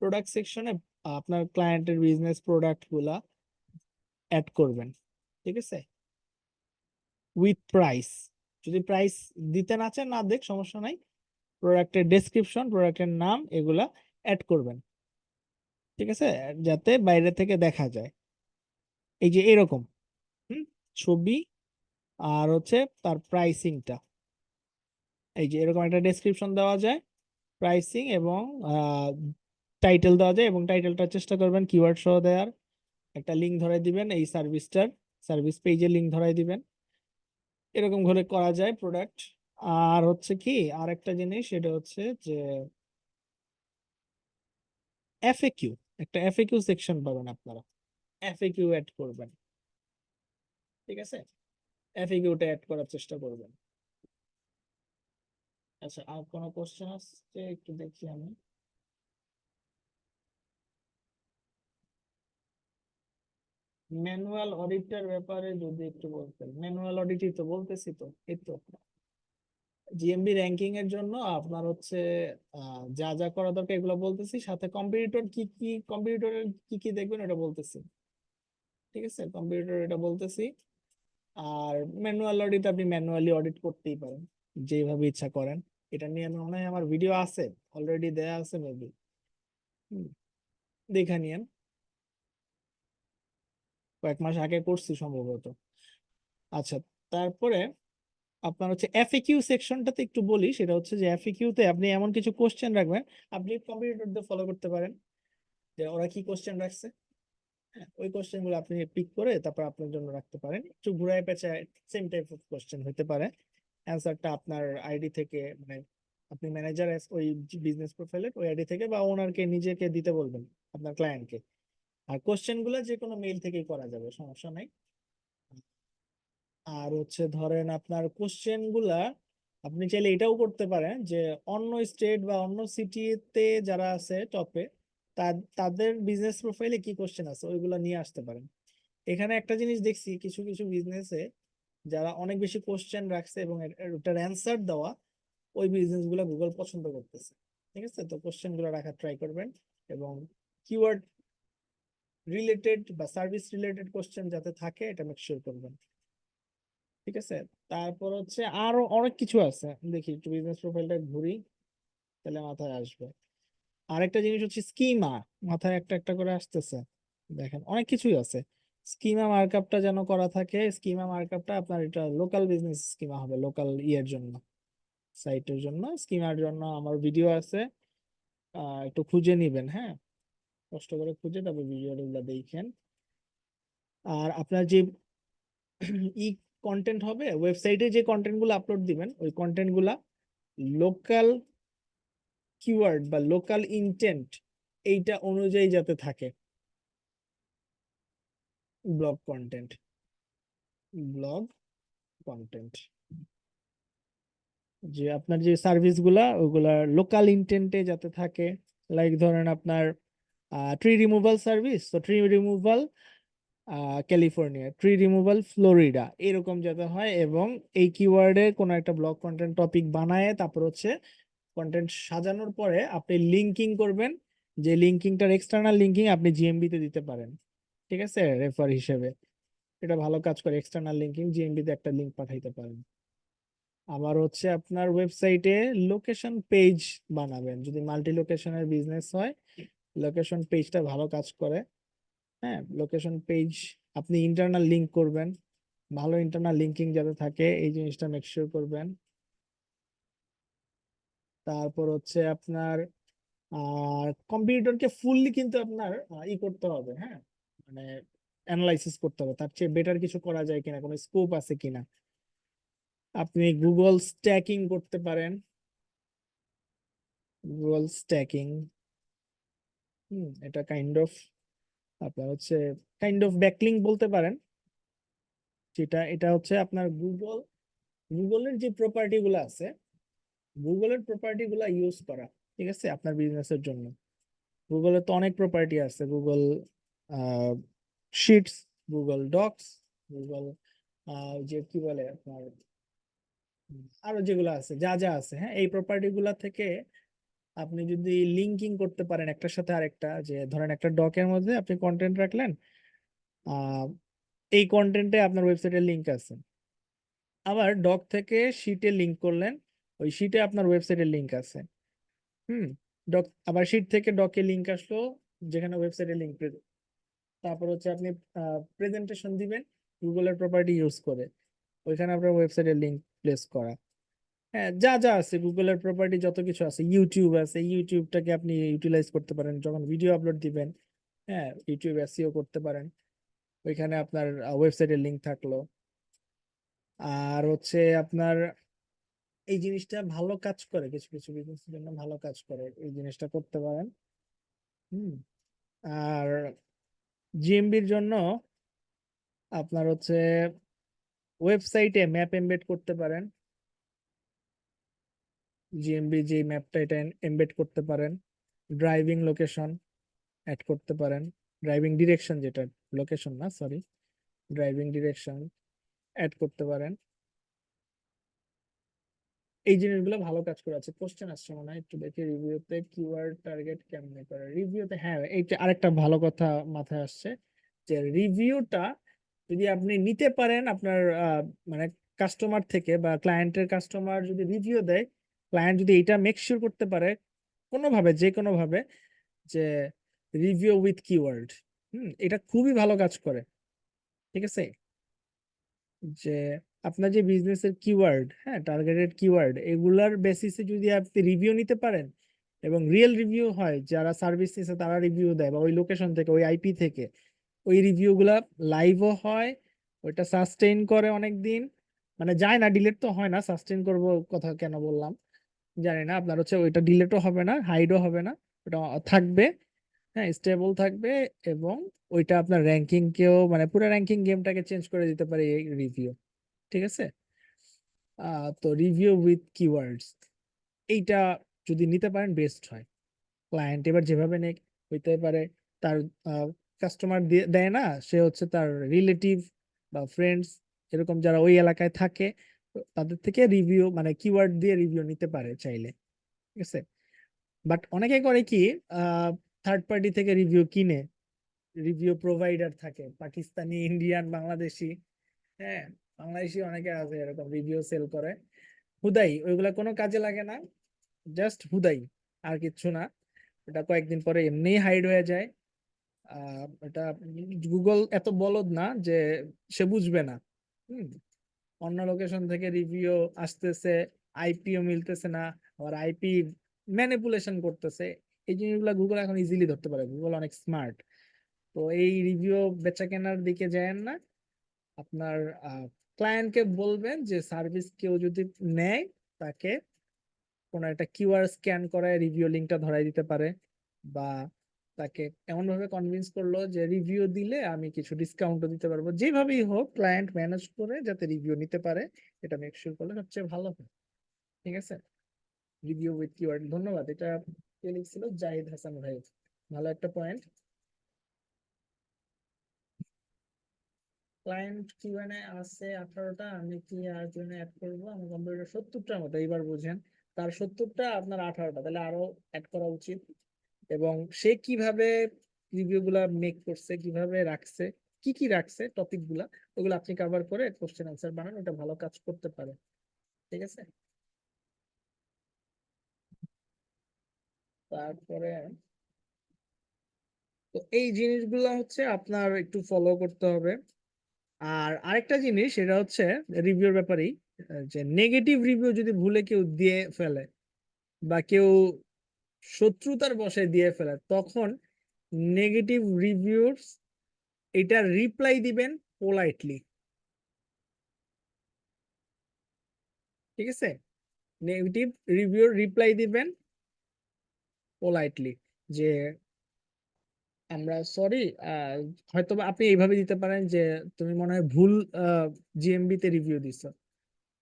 প্রোডাক্ট সেকশনে আপনার ক্লায়েন্টের বিজনেস প্রোডাক্ট গুলা অ্যাড করবেন, ঠিক আছে, উইথ প্রাইস। যদি প্রাইস দিতে না চান, না দেখ, সমস্যা নাই, প্রোডাক্টের ডেসক্রিপশন, প্রোডাক্টের নাম, এগুলা অ্যাড করবেন, ঠিক আছে, যাতে বাইরে থেকে দেখা যায়। এই যে এরকম হুম, ছবি, আর হচ্ছে তার প্রাইসিংটা, এই যে এরকম একটা ডেসক্রিপশন দেওয়া যায়, প্রাইসিং এবং টাইটেল দেওয়া যায়, এবং টাইটেলটা চেষ্টা করবেন কিওয়ার্ড সহ দেওয়ার। একটা লিঙ্ক ধরাই দিবেন এই সার্ভিসটার, সার্ভিস পেজে লিঙ্ক ধরাই দিবেন, এরকম করে করা যায় প্রোডাক্ট। আর হচ্ছে কি, আর একটা জিনিস, সেটা হচ্ছে যে এফএকিউ, একটা এফএকিউ সেকশন পাবেন আপনারা, এফএকিউ অ্যাড করবেন, ঠিক আছে, এফএকিউটা অ্যাড করার চেষ্টা করবেন। আচ্ছা, আর কোনো কোশ্চেন আসছে? একটু দেখি আমি। ম্যানুয়াল অডিটের ব্যাপারে যদি একটু বলতেন। ম্যানুয়াল অডিটই তো বলতেছি, তো এই তো জিএমবি র্যাঙ্কিং এর জন্য আপনার হচ্ছে যা যা করা দরকার এগুলো বলতেছি, সাথে কম্পিটিটর কি কি, কম্পিটিটরের কি কি দেখবেন এটা বলতেছি, ঠিক আছে, কম্পিটিটর এটা বলতেছি। আর ম্যানুয়াল অডিট আপনি ম্যানুয়ালি অডিট করতেই পারেন, যেভাবে ইচ্ছা করেন। এটা নিয়ে মনে হয় আমার ভিডিও আছে, অলরেডি দেয়া আছে মেবি, দেখে নিয়েন, কয়েক মাস আগে করছি সম্ভবত। আচ্ছা, তারপরে আপনার হচ্ছে এফএকিউ সেকশনটাতে একটু বলি। সেটা হচ্ছে যে এফএকিউ তে আপনি এমন কিছু কোশ্চেন রাখবেন, আপনি কম্পিটিটরদের ফলো করতে পারেন যে ওরা কি কোশ্চেন রাখছে, হ্যাঁ, ওই কোশ্চেন গুলো আপনি পিক করে তারপর আপনার জন্য রাখতে পারেন, একটু ঘুরায় পেঁচায় সেম টাইপ অফ কোশ্চেন হতে পারে। অ্যান্সারটা আপনার আইডি থেকে, মানে আপনি ম্যানেজার ওই বিজনেস প্রোফাইলের ওই আইডি থেকে বা ওনারকে নিজেকে দিতে বলবেন, আপনার ক্লায়েন্টকে। আর কোশ্চেন গুলো যে কোনো মেইল থেকেই করা যাবে, সমস্যা নাই। আর হচ্ছে ধরেন আপনার কোশ্চেন গুলা আপনি চাইলে এটাও করতে পারেন যে অন্য স্টেট বা অন্য সিটিতে যারা আছে টপে, তাদের বিজনেস প্রোফাইলে কি কোশ্চেন আছে ওইগুলা নিয়ে আসতে পারেন। এখানে একটা জিনিস দেখছি, কিছু কিছু বিজনেসে যারা অনেক বেশি কোশ্চেন রাখছে এবং ওটার অ্যান্সার দেওয়া, ওই বিজনেস গুলো গুগল পছন্দ করতেছে, ঠিক আছে। তো কোশ্চেন গুলো রাখার ট্রাই করবেন, এবং কিওয়ার্ড রিলেটেড বা সার্ভিস রিলেটেড কোশ্চেন যাতে থাকে এটা মেক শিওর করবেন, ঠিক আছে। তারপর হচ্ছে আরো অনেক কিছু আছে, দেখি একটু বিজনেস প্রোফাইলটা ঘুরি, তাহলে মাথায় আসবে। আরেকটা জিনিস হচ্ছে স্কিমা, মাথায় একটা একটা করে আসতেছে, দেখেন অনেক কিছুই আছে। স্কিমা মার্কআপটা যেন করা থাকে, স্কিমা মার্কআপটা আপনার এটা লোকাল বিজনেস স্কিমা হবে, লোকাল ইয়ের জন্য, সাইটের জন্য। স্কিমার জন্য আমার ভিডিও আছে, একটু খুঁজে নিবেন, হ্যাঁ, কষ্ট করে খুঁজে তারপর ভিডিওগুলো দেখেন। আর আপনার যে ই কন্টেন্ট হবে, ওয়েবসাইটে যে কন্টেন্ট গুলো আপলোড দিবেন, ওই কন্টেন্ট গুলা লোকাল কিওয়ার্ড বা লোকাল ইন্টেন্ট এইটা অনুযায়ী যাতে থাকে। ব্লগ কন্টেন্ট, ব্লগ কন্টেন্ট, যে আপনার যে সার্ভিস গুলা ওগুলা লোকাল ইন্টেন্টে যাতে থাকে। লাইক ধরেন আপনার ট্রি রিমুভাল সার্ভিস, তো tree removal California, tree removal Florida, এরকম যাতে হয়। এবং এই কিওয়ার্ডে কোনো একটা ব্লগ কন্টেন্ট টপিক বানায় তারপর হচ্ছে কন্টেন্ট সাজানোর পরে আপনি লিঙ্কিং করবেন, যে লিঙ্কিংটার এক্সটার্নাল লিঙ্কিং আপনি জিএমবি তে দিতে পারেন, ঠিক আছে, রেফার হিসেবে। এটা ভালো কাজ করে, এক্সটার্নাল লিঙ্কিং জিএমবি তে একটা লিঙ্ক পাঠাইতে পারেন। আবার হচ্ছে আপনার ওয়েবসাইটে লোকেশন পেজ বানাবেন, যদি মাল্টি লোকেশনের বিজনেস হয় লোকেশন পেজটা ভালো কাজ করে। হ্যাঁ, লোকেশন পেজ আপনি ইন্টারনাল লিংক করবেন, ভালো ইন্টারনাল লিঙ্কিং যাতে থাকে এই জিনিসটা মেক শিওর করবেন। তারপর হচ্ছে আপনার কম্পিউটারকে ফুললি কিন্তু আপনার করতে হবে, হ্যাঁ, মানে অ্যানালাইসিস করতে হবে, তার চেয়ে বেটার কিছু করা যায় কিনা, কোনো স্কোপ আছে কিনা। আপনি গুগল স্ট্যাকিং করতে পারেন, গুগল স্ট্যাকিং, এটা কাইন্ড অফ আপনার হচ্ছে কাইন্ড অফ ব্যাকলিংক বলতে পারেন। যেটা এটা হচ্ছে আপনার গুগলের যে প্রপার্টি গুলো আছে, গুগলের প্রপার্টি গুলা ইউজ করা, ঠিক আছে, আপনার বিজনেসের জন্য। গুগলের তো অনেক প্রপার্টি আছে, Google shits, Google Docs, Google যে কি বলে আপনার আরো যেগুলো আছে, যা যা আছে, হ্যাঁ, এই প্রপার্টি গুলা থেকে আপনি যদি লিঙ্কিং করতে পারেন একটার সাথে আরেকটা, যে ধরেন একটা ডকের মধ্যে আপনি কন্টেন্ট রাখলেন, আহ এই কন্টেন্টে আপনার ওয়েবসাইটের লিঙ্ক আছে, আবার ডক থেকে শিটে লিঙ্ক করলেন, ওই শিটে আপনার ওয়েবসাইটের লিঙ্ক আছে। হুম, ডক আবার শিট থেকে ডকে লিঙ্ক আসলো, যেখানে ওয়েবসাইটের লিঙ্ক। তারপর হচ্ছে আপনি প্রেজেন্টেশন দিবেন গুগলের প্রপার্টি ইউজ করে, ওইখানে আপনার ওয়েবসাইটের লিঙ্ক প্লেস করা। হ্যাঁ, যা যা আছে গুগলের প্রপার্টি যত কিছু আছে, ইউটিউব আছে, ইউটিউবটাকে আপনি ইউটিলাইজ করতে পারেন যখন ভিডিও আপলোড দিবেন। হ্যাঁ, ইউটিউব এসইও করতে পারেন, ওইখানে আপনার ওয়েবসাইটের লিঙ্ক থাকলো। আর হচ্ছে আপনার এই জিনিসটা ভালো কাজ করে, কিছু কিছু বিজনেসের জন্য ভালো কাজ করে, এই জিনিসটা করতে পারেন। হুম, আর জিএমবির জন্য আপনার হচ্ছে ওয়েবসাইটে ম্যাপ এমবেড করতে পারেন, জিএমবি যে ম্যাপটা এটা এমবেড করতে পারেন। ড্রাইভিং লোকেশন অ্যাড করতে পারেন, ড্রাইভিং ডিরেকশন, যেটা লোকেশন না, সরি, ড্রাইভিং ডিরেকশন অ্যাড করতে পারেন। এই জিনিসগুলো ভালো কাজ করে আছে। কোশ্চেন আসছে মনে হয়, একটু দেখি রিভিউতে কিওয়ার্ড টার্গেট কেমনে করে রিভিউতে। হ্যাঁ, এইটা আরেকটা ভালো কথা মাথায় আসছে, যে রিভিউটা যদি আপনি নিতে পারেন আপনার মানে কাস্টমার থেকে, বা ক্লায়েন্টের কাস্টমার যদি রিভিউ দেয়, ক্লায়েন্ট যদি এটা মেক শিওর করতে পারে কোনোভাবে, যে কোনো ভাবে, যে রিভিউ উইথ কিওয়ার্ড, এটা খুবই ভালো কাজ করে, ঠিক আছে। যে আপনার যে বিজনেসের কিওয়ার্ড, হ্যাঁ, টার্গেটেড কিওয়ার্ড, এগুলার বেসিসে যদি আপনি রিভিউ নিতে পারেন, এবং রিয়েল রিভিউ হয়, যারা সার্ভিস নিছে তারা রিভিউ দেয়, বা ওই লোকেশন থেকে, ওই আইপি থেকে, ওই রিভিউ গুলা লাইভও হয়, ওইটা সাস্টেইন করে অনেক দিন, মানে যায় না, ডিলিট তো হয় না, সাস্টেইন করব কথা কেন বললাম জানি না। আপনার হচ্ছে ওইটা ডিলিটও হবে না, হাইডও হবে না, ওটা থাকবে, হ্যাঁ, স্টেবল থাকবে। এবং ওইটা আপনার র্যাঙ্কিং কেও, মানে পুরো র্যাঙ্কিং গেমটাকে চেঞ্জ করে দিতে পারে এই রিভিউ, ঠিক আছে। তো রিভিউ উইথ কিওয়ার্ডস এইটা যদি নিতে পারেন বেস্ট হয়। ক্লায়েন্ট এবার যেভাবে নেক হইতে পারে, তার কাস্টমার দেয় না, সে হচ্ছে তার রিলেটিভ বা ফ্রেন্ডস, এরকম যারা ওই এলাকায় থাকে, তো তাদের থেকে রিভিউ, মানে কিওয়ার্ড দিয়ে রিভিউ নিতে পারে চাইলে, ঠিক আছে। বাট অনেকে করে কি, থার্ড পার্টি থেকে রিভিউ কিনে, রিভিউ প্রোভাইডার থাকে পাকিস্তানি, ইন্ডিয়ান, বাংলাদেশি, হ্যাঁ, বাংলাদেশি অনেকে আছে এরকম রিভিউ সেল করে, হুদাই ওইগুলা কোনো কাজে লাগে না, জাস্ট হুদাই, আর কিচ্ছু না। এটা কয়েকদিন পরে এমনিই হাইড হয়ে যায়। এটা গুগল এত বলদ না যে সে বুঝবে না। হুম, অন্য লোকেশন থেকে রিভিউ আসতেছে, আইপিও মিলতেছে না, আবার আইপি ম্যানিপুলেশন করতেছে। এই জিনিসগুলো গুগল এখন ইজিলি ধরতে পারে, গুগল অনেক স্মার্ট। তো এই রিভিউ বেচা কেনার দিকে যায়েন না। আপনার ক্লায়েন্টকে বলবেন যে সার্ভিস কেউ যদি নেয়, তাকে কোনো একটা কিউআর স্ক্যান করে রিভিউ লিঙ্কটা ধরাই দিতে পারে, বা তাকে এমন ভাবে কনভিন্স করলো যে রিভিউ দিলে আমি কিছু ডিসকাউন্টও দিতে পারবো। যেভাবেই হোক ক্লায়েন্ট ম্যানেজ করে যাতে রিভিউ নিতে পারে, এটা মেক শিওর করলে সবচেয়ে ভালো হয়। ঠিক আছে, রিভিউ উইথ কিওয়ার্ড। ধন্যবাদ। এটা কে লিখছিল? জাহিদ হাসান ভাই। ভালো একটা পয়েন্ট। ক্লায়েন্ট কিউএনএ আছে 18টা, আমি কি আর কিউএনএ অ্যাড করবো? আমার কম্পিউটার 70টার মতো, এইবার বুঝেন। তার 70টা, আপনার 18টা, তাহলে আরো অ্যাড করা উচিত। এবং সে কিভাবে রিভিউ গুলা মেক করছে, কিভাবে রাখছে, কি কি রাখছে টপিক গুলা, ওগুলো আপনি কভার করে কোশ্চেন আনসার বানান, ওটা ভালো কাজ করতে পারে। ঠিক আছে। তারপরে তো এই জিনিসগুলো হচ্ছে আপনার একটু ফলো করতে হবে। আর আরেকটা জিনিস, সেটা হচ্ছে রিভিউর ব্যাপারেই, যে নেগেটিভ রিভিউ যদি ভুলে কেউ দিয়ে ফেলে, বা কেউ শত্রুতার বশে দিয়ে ফেলে, তখন নেগেটিভ রিভিউস এটা রিপ্লাই দিবেন পোলাইটলি। ঠিক আছে, নেগেটিভ রিভিউর রিপ্লাই দিবেন পোলাইটলি, যে আমরা সরি, হয়তো বা আপনি এইভাবে দিতে পারেন যে তুমি মনে হয় ভুল জিএমবি তে রিভিউ দিছো।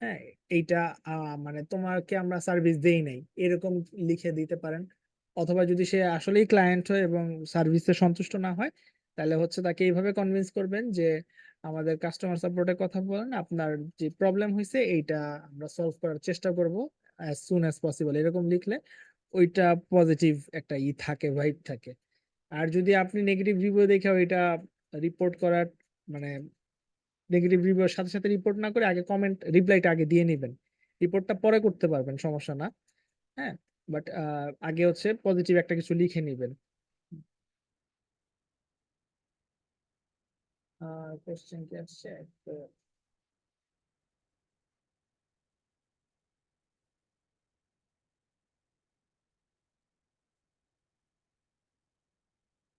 হ্যাঁ, এইটা মানে তোমাকে আমরা সার্ভিস দেই নাই, এরকম লিখে দিতে পারেন। অথবা যদি সে আসলেই ক্লায়েন্ট হয় এবং সার্ভিসে সন্তুষ্ট না হয়, তাহলে হচ্ছে তাকে এইভাবে কনভিন্স করবেন যে আমাদের কাস্টমার সাপোর্টে কথা বলেন, আপনার যে প্রবলেম হয়েছে এইটা আমরা সলভ করার চেষ্টা করব অ্যাজ সুন অ্যাজ পসিবল, এরকম লিখলে ওইটা পজিটিভ একটা থাকে, ভাইব থাকে। আর যদি আপনি নেগেটিভ রিভিউ দেখে ওইটা রিপোর্ট করার, মানে নেগেটিভ রিভিউর সাথে সাথে রিপোর্ট না করে আগে কমেন্ট রিপ্লাইটা আগে দিয়ে নেবেন। রিপোর্টটা পরে করতে পারবেন, সমস্যা না। হ্যাঁ, বাট আগে হচ্ছে পজিটিভ একটা কিছু লিখে নেবেন। কোশ্চেন কি আসছে? তো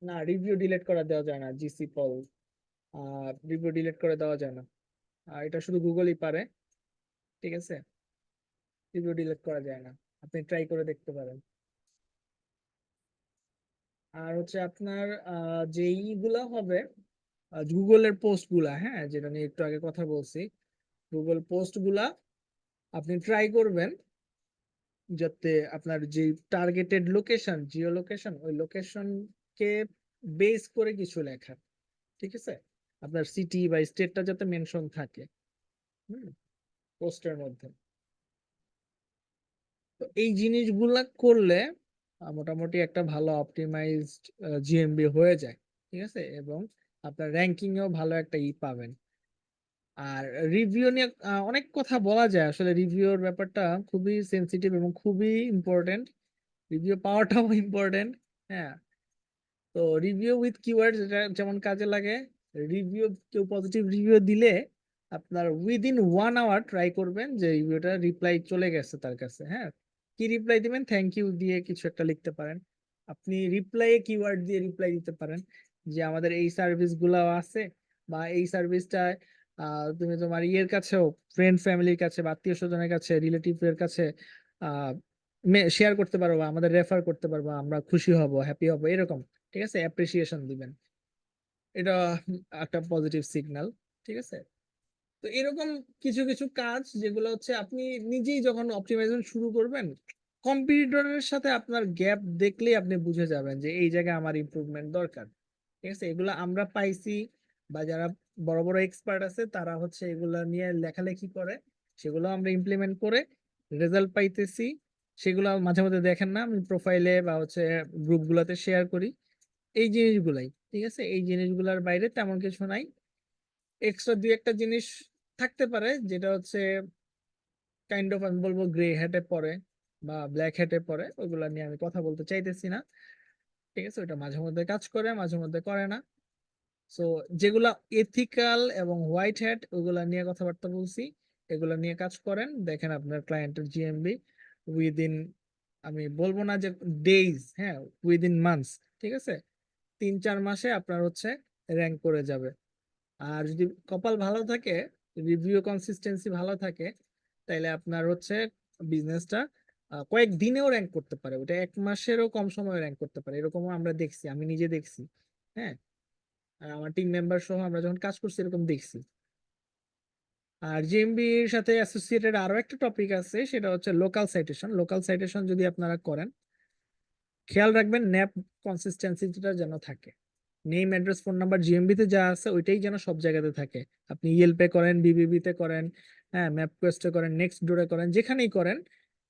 না, রিভিউ ডিলিট করা দেওয়া যায় না জিসি পল। রিভিউ ডিলিট করে দেওয়া যায় না। এটা শুধু গুগলই পারে। ঠিক আছে, রিভিউ ডিলিট করা যায় না। আপনি ট্রাই করে দেখতে পারেন। আর হচ্ছে আপনার যেইগুলা হবে গুগলের পোস্ট গুলা, হ্যাঁ, যেটা নিয়ে একটু আগে কথা বলছি, গুগল পোস্ট গুলা আপনি ট্রাই করবেন যাতে আপনার যে টার্গেটেড লোকেশন, জিও লোকেশন, ওই লোকেশনকে বেস করে কিছু লেখা। ঠিক আছে, আপনার সিটি বা স্টেটটা যাতে মেনশন থাকে হুম পোস্টের মধ্যে। তো এই জিনিসগুলা করলে মোটামুটি একটা ভালো অপটিমাইজড জিএমবি হয়ে যায়। ঠিক আছে, এবং আপনার র্যাঙ্কিং এও ভালো একটা পাবেন। আর রিভিউ নিয়ে অনেক কথা বলা যায়, আসলে রিভিউর ব্যাপারটা খুবই সেনসিটিভ এবং খুবই ইম্পর্টেন্ট। Review পাওয়াটাও important. হ্যাঁ, তো রিভিউ উইথ কিওয়ার্ড যেমন কাজে লাগে, রিভিউ, কেউ পজিটিভ রিভিউ দিলে আপনার উইদিন 1 আওয়ার ট্রাই করবেন যে রিভিউটা রিপ্লাই চলে গেছে তার কাছে। হ্যাঁ, কি রিপ্লাই দিবেন? থ্যাংক ইউ দিয়ে কিছু একটা লিখতে পারেন। আপনি রিপ্লাইয়ে কিওয়ার্ড দিয়ে রিপ্লাই দিতে পারেন যে আমাদের এই সার্ভিস গুলাও আছে, বা এই সার্ভিসটা তুমি তোমার ইয়ের কাছেও, ফ্রেন্ড ফ্যামিলির কাছে বা আত্মীয় স্বজনের কাছে, রিলেটিভ এর কাছে শেয়ার করতে পারবো, আমাদের রেফার করতে পারবো, আমরা খুশি হব, হ্যাপি হব, এরকম। ঠিক আছে, অ্যাপ্রিসিয়েশন দিবেন। এটা একটা পজিটিভ সিগন্যাল। ঠিক আছে, তো এরকম কিছু কিছু কাজ যেগুলো হচ্ছে আপনি নিজেই যখন অপটিমাইজেশন শুরু করবেন, কম্পিটিটরের সাথে আপনার গ্যাপ দেখলেই আপনি বুঝে যাবেন যে এই জায়গায় আমার ইমপ্রুভমেন্ট দরকার। ঠিক আছে, এগুলো আমরা পাইছি, বা যারা বড় বড় এক্সপার্ট আছে তারা হচ্ছে এগুলা নিয়ে লেখালেখি করে, সেগুলো আমরা ইমপ্লিমেন্ট করে রেজাল্ট পাইতেছি। সেগুলো মাঝে মধ্যে দেখেন না, আমি প্রোফাইলে বা হচ্ছে গ্রুপ গুলাতে শেয়ার করি এই জিনিসগুলাই। ঠিক আছে, এই জিনিসগুলোর বাইরে তেমন কিছু নাই। এক্সট্রা দুই একটা জিনিস থাকতে পারে, যেটা হচ্ছে কাইন্ড অফ আমি বলবো গ্রে হ্যাটে পড়ে, বা ব্ল্যাক হ্যাটে পড়ে, ওইগুলা নিয়ে আমি কথা বলতে চাইতেছি না। ঠিক আছে, ওইটা মাঝে মধ্যে কাজ করে, মাঝে মধ্যে করে না। সো যেগুলা এথিক্যাল এবং হোয়াইট হ্যাট, ওগুলা নিয়ে কথাবার্তা বলছি। এগুলা নিয়ে কাজ করেন, দেখেন আপনার ক্লায়েন্টের জিএমবি উইদিন, আমি বলবো না যে ডেইজ, হ্যাঁ, উইদিন মান্থস, ঠিক আছে, 3-4 মাসে আপনার হচ্ছে র্যাঙ্ক করে যাবে। আর যদি কপাল ভালো থাকে, রিভিউ কনসিস্টেন্সি ভালো থাকে, তাইলে আপনার হচ্ছে বিজনেসটা কয়েক দিনেও র্যাঙ্ক করতে পারে, ওটা 1 মাসেরও কম সময়ে র্যাঙ্ক করতে পারে, এরকমও আমরা দেখছি, আমি নিজে দেখছি। হ্যাঁ, আর আমার টিম মেম্বার সহ আমরা যখন কাজ করছি এরকম দেখছি। আর জিএমবি এর সাথে অ্যাসোসিয়েটেড আরো একটা টপিক আছে, সেটা হচ্ছে লোকাল সাইটেশন। লোকাল সাইটেশন যদি আপনারা করেন, খেয়াল রাখবেন ন্যাপ কনসিস্টেন্সিটা যেন থাকে। Name address phone number GMB তে যা আছে ওইটাই যেন সব জায়গাতে থাকে। আপনি ইয়েলপে করেন, বিবিবি তে করেন, হ্যাঁ, ম্যাপ কোয়েস্টে করেন, নেক্সট ডোরে করেন, যেখানেই করেন,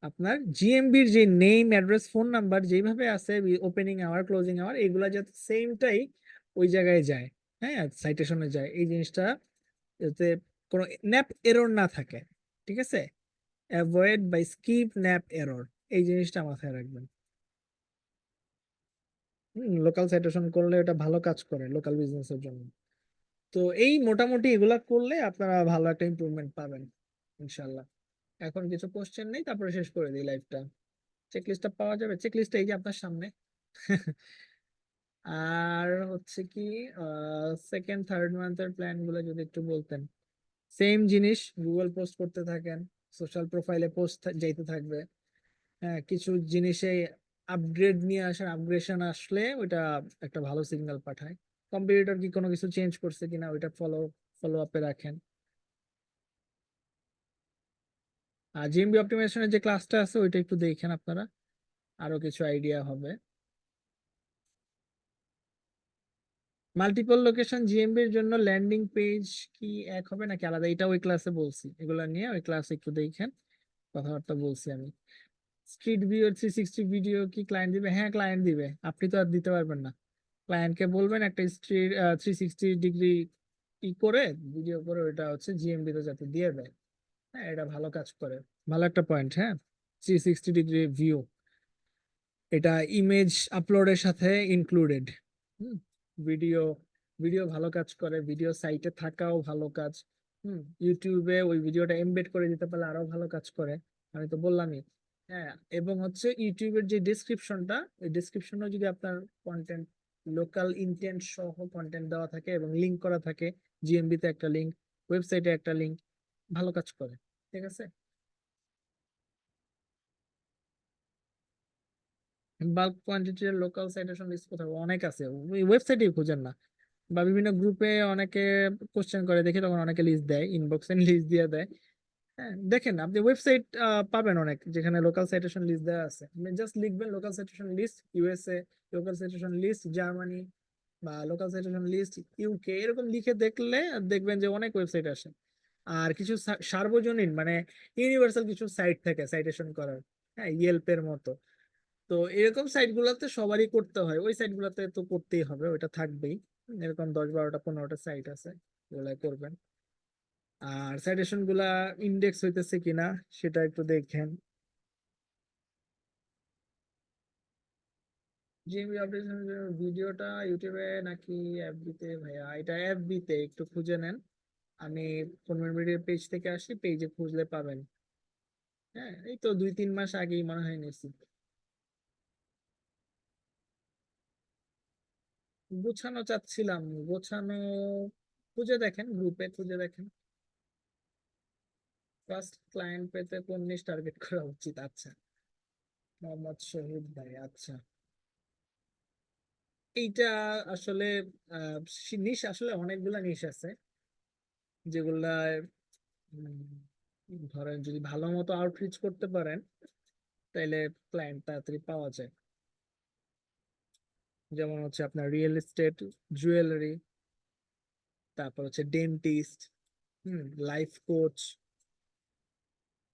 আপনার জিএমবির যে নেম অ্যাড্রেস ফোন নাম্বার যেভাবে আছে, ওপেনিং আওয়ার ক্লোজিং আওয়ার, এগুলা যাতে সেমটাই ওই জায়গায় যায়, হ্যাঁ, সাইটেশনে যায়, এই জিনিসটা যাতে কোনো ন্যাপ এরর না থাকে। ঠিক আছে, avoid by skip NAP error, এই জিনিসটা মাথায় রাখবেন। লোকাল সাইটেশন করলে এটা ভালো কাজ করে লোকাল বিজনেসের জন্য। তো এই মোটামুটি এগুলা করলে আপনারা ভালো একটা ইমপ্রুভমেন্ট পাবেন ইনশাল্লাহ। এখন কিছু কোশ্চেন নেই, তারপরে শেষ করে দিই লাইভটা। চেকলিস্টটা পাওয়া যাবে, চেকলিস্টটা এই যে আপনার সামনে। আর হচ্ছে কি, সেকেন্ড থার্ড মান্থের প্ল্যান গুলো যদি একটু বলতেন। সেম জিনিস, গুগল পোস্ট করতে থাকেন, সোশ্যাল প্রোফাইলে পোস্ট যাইতে থাকবে। হ্যাঁ, কিছু জিনিসে আপগ্রেড নিয়ে আসার, আপগ্রেশন আসলে ওইটা একটা ভালো সিগন্যাল পাঠায়। কম্পিটিটর কি কোনো কিছু চেঞ্জ করছে কিনা ওইটা ফলো ফলো আপে রাখেন। আর জিএমবি অপটিমাইজেশনের যে ক্লাসটা আছে ওইটা একটু দেখেন আপনারা, আরো কিছু আইডিয়া হবে। মাল্টিপল লোকেশন জিএমবি এর জন্য ল্যান্ডিং পেজ কি এক হবে নাকি আলাদা, এটা ওই ক্লাসে বলছি, এগুলা নিয়ে ওই ক্লাসে একটু দেখেন, কথাবার্তা বলছি আমি। স্ট্রিট ভিউ 360 ভিডিও কি ক্লায়েন্ট দিবে? হ্যাঁ, ক্লায়েন্ট দিবে, আপনি তো আর দিতে পারবেন না। ক্লায়েন্টকে বলবেন একটা স্ট্রিট 360 ডিগ্রি ই করে, ভিডিও করে, ওটা হচ্ছে জিএমবি তে যাতে দিয়ে দেয়। হ্যাঁ, এটা ভালো কাজ করে, ভালো একটা পয়েন্ট। হ্যাঁ, 360 ডিগ্রি ভিউ, এটা ইমেজ আপলোডের সাথে ইনক্লুডেড। ভিডিও, ভিডিও ভালো কাজ করে, ভিডিও সাইটে থাকাও ভালো কাজ। ইউটিউবে ওই ভিডিওটা এমবেড করে দিতে পারলে আরো ভালো কাজ করে, আমি তো বললামই। হ্যাঁ, এবং হচ্ছে ইউটিউবের যে ডেসক্রিপশনটা, ওই ডেসক্রিপশনে যদি আপনার কন্টেন্ট, লোকাল ইন্টেন্ট সহ কন্টেন্ট দেওয়া থাকে এবং লিংক করা থাকে, জিএমবি তে একটা লিংক, ওয়েবসাইটে একটা লিংক, ভালো কাজ করে। ঠিক আছে, বাল্ক কোয়ান্টিটির লোকাল সাইটেশন লিস্ট কোথাও অনেক আছে, ওই ওয়েবসাইটেই খুঁজেন না, বা বিভিন্ন গ্রুপে অনেকে কোশ্চেন করে দেখি, তখন অনেকে লিস্ট দেয়, ইনবক্সে লিস্ট দিয়ে দেয়। হ্যাঁ, দেখেন আপনি ওয়েবসাইট পাবেন অনেক যেখানে লোকাল সাইটেশন লিস্ট দেওয়া আছে, আপনি জাস্ট লিখবেন local citation list USA, local citation list Germany, বা লোকাল সাইটেশন লিস্ট ইউকে, এরকম লিখে দেখলে দেখবেন যে অনেক ওয়েবসাইট আসে। আর কিছু সার্বজনীন মানে ইউনিভার্সাল কিছু সাইট থাকে সাইটেশন করার, হ্যাঁ, ইয়েলপের মতো। তো এরকম সাইট গুলাতে সবারই করতে হয়, ওই সাইট গুলাতে তো করতেই হবে, ওইটা থাকবেই। এরকম 10-12-15টা সাইট আছে, ওগুলাই করবেন। আর সাইটেশন গুলা ইন্ডেক্স হইতেছে কিনা সেটা একটু দেখেন। জিএমবি আপডেশন ভিডিওটা ইউটিউবে নাকি এফবি তে? ভাইয়া এটা এফবি তে, একটু খুঁজে নেন। আমি ফোনমের ভিডিও পেজ থেকে আসি, পেজে খুঁজলে পাবেন। হ্যাঁ, এই তো 2-3 মাস আগেই মনে হয় নিয়েছি। গোছানো চাচ্ছিলাম, গোছানো, খুঁজে দেখেন, গ্রুপে খুঁজে দেখেন। ফার্স্ট ক্লায়েন্ট পেতে কোন নিশ টার্গেট করা উচিত? আচ্ছা, মোহাম্মদ শহীদ ভাই, আচ্ছা। এইটা আসলে নিশ আসলে অনেকগুলা নিশ আছে, যেগুলা ধরেন যদি ভালো মতো আউটরিচ করতে পারেন, তাইলে ক্লায়েন্ট তাড়াতাড়ি পাওয়া যায়। যেমন হচ্ছে আপনার রিয়েল এস্টেট, জুয়েলারি, তারপর হচ্ছে ডেন্টিস্ট, লাইফ কোচ,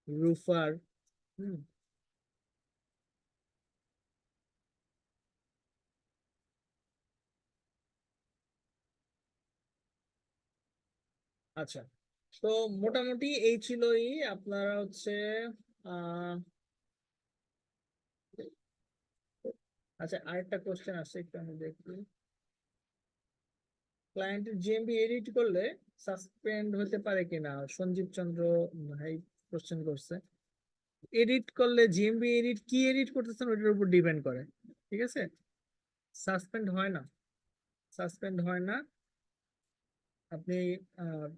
রুফার। হুম, আচ্ছা। তো মোটামুটি এই ছিলই, আপনারা হচ্ছে আচ্ছা, আরেকটা কোশ্চেন আছে, একটু আমি দেখি। ক্লায়েন্টের জিএমবি এডিট করলে সাসপেন্ড হতে পারে কিনা, সঞ্জীব চন্দ্র ভাই কোশ্চেন করছে। এডিট করলে জিএমবি এডিট কি এডিট করতেছেন ওটার উপর ডিপেন্ড করে, ঠিক আছে। সাসপেন্ড হয় না, সাসপেন্ড হয় না। আপনি আহ,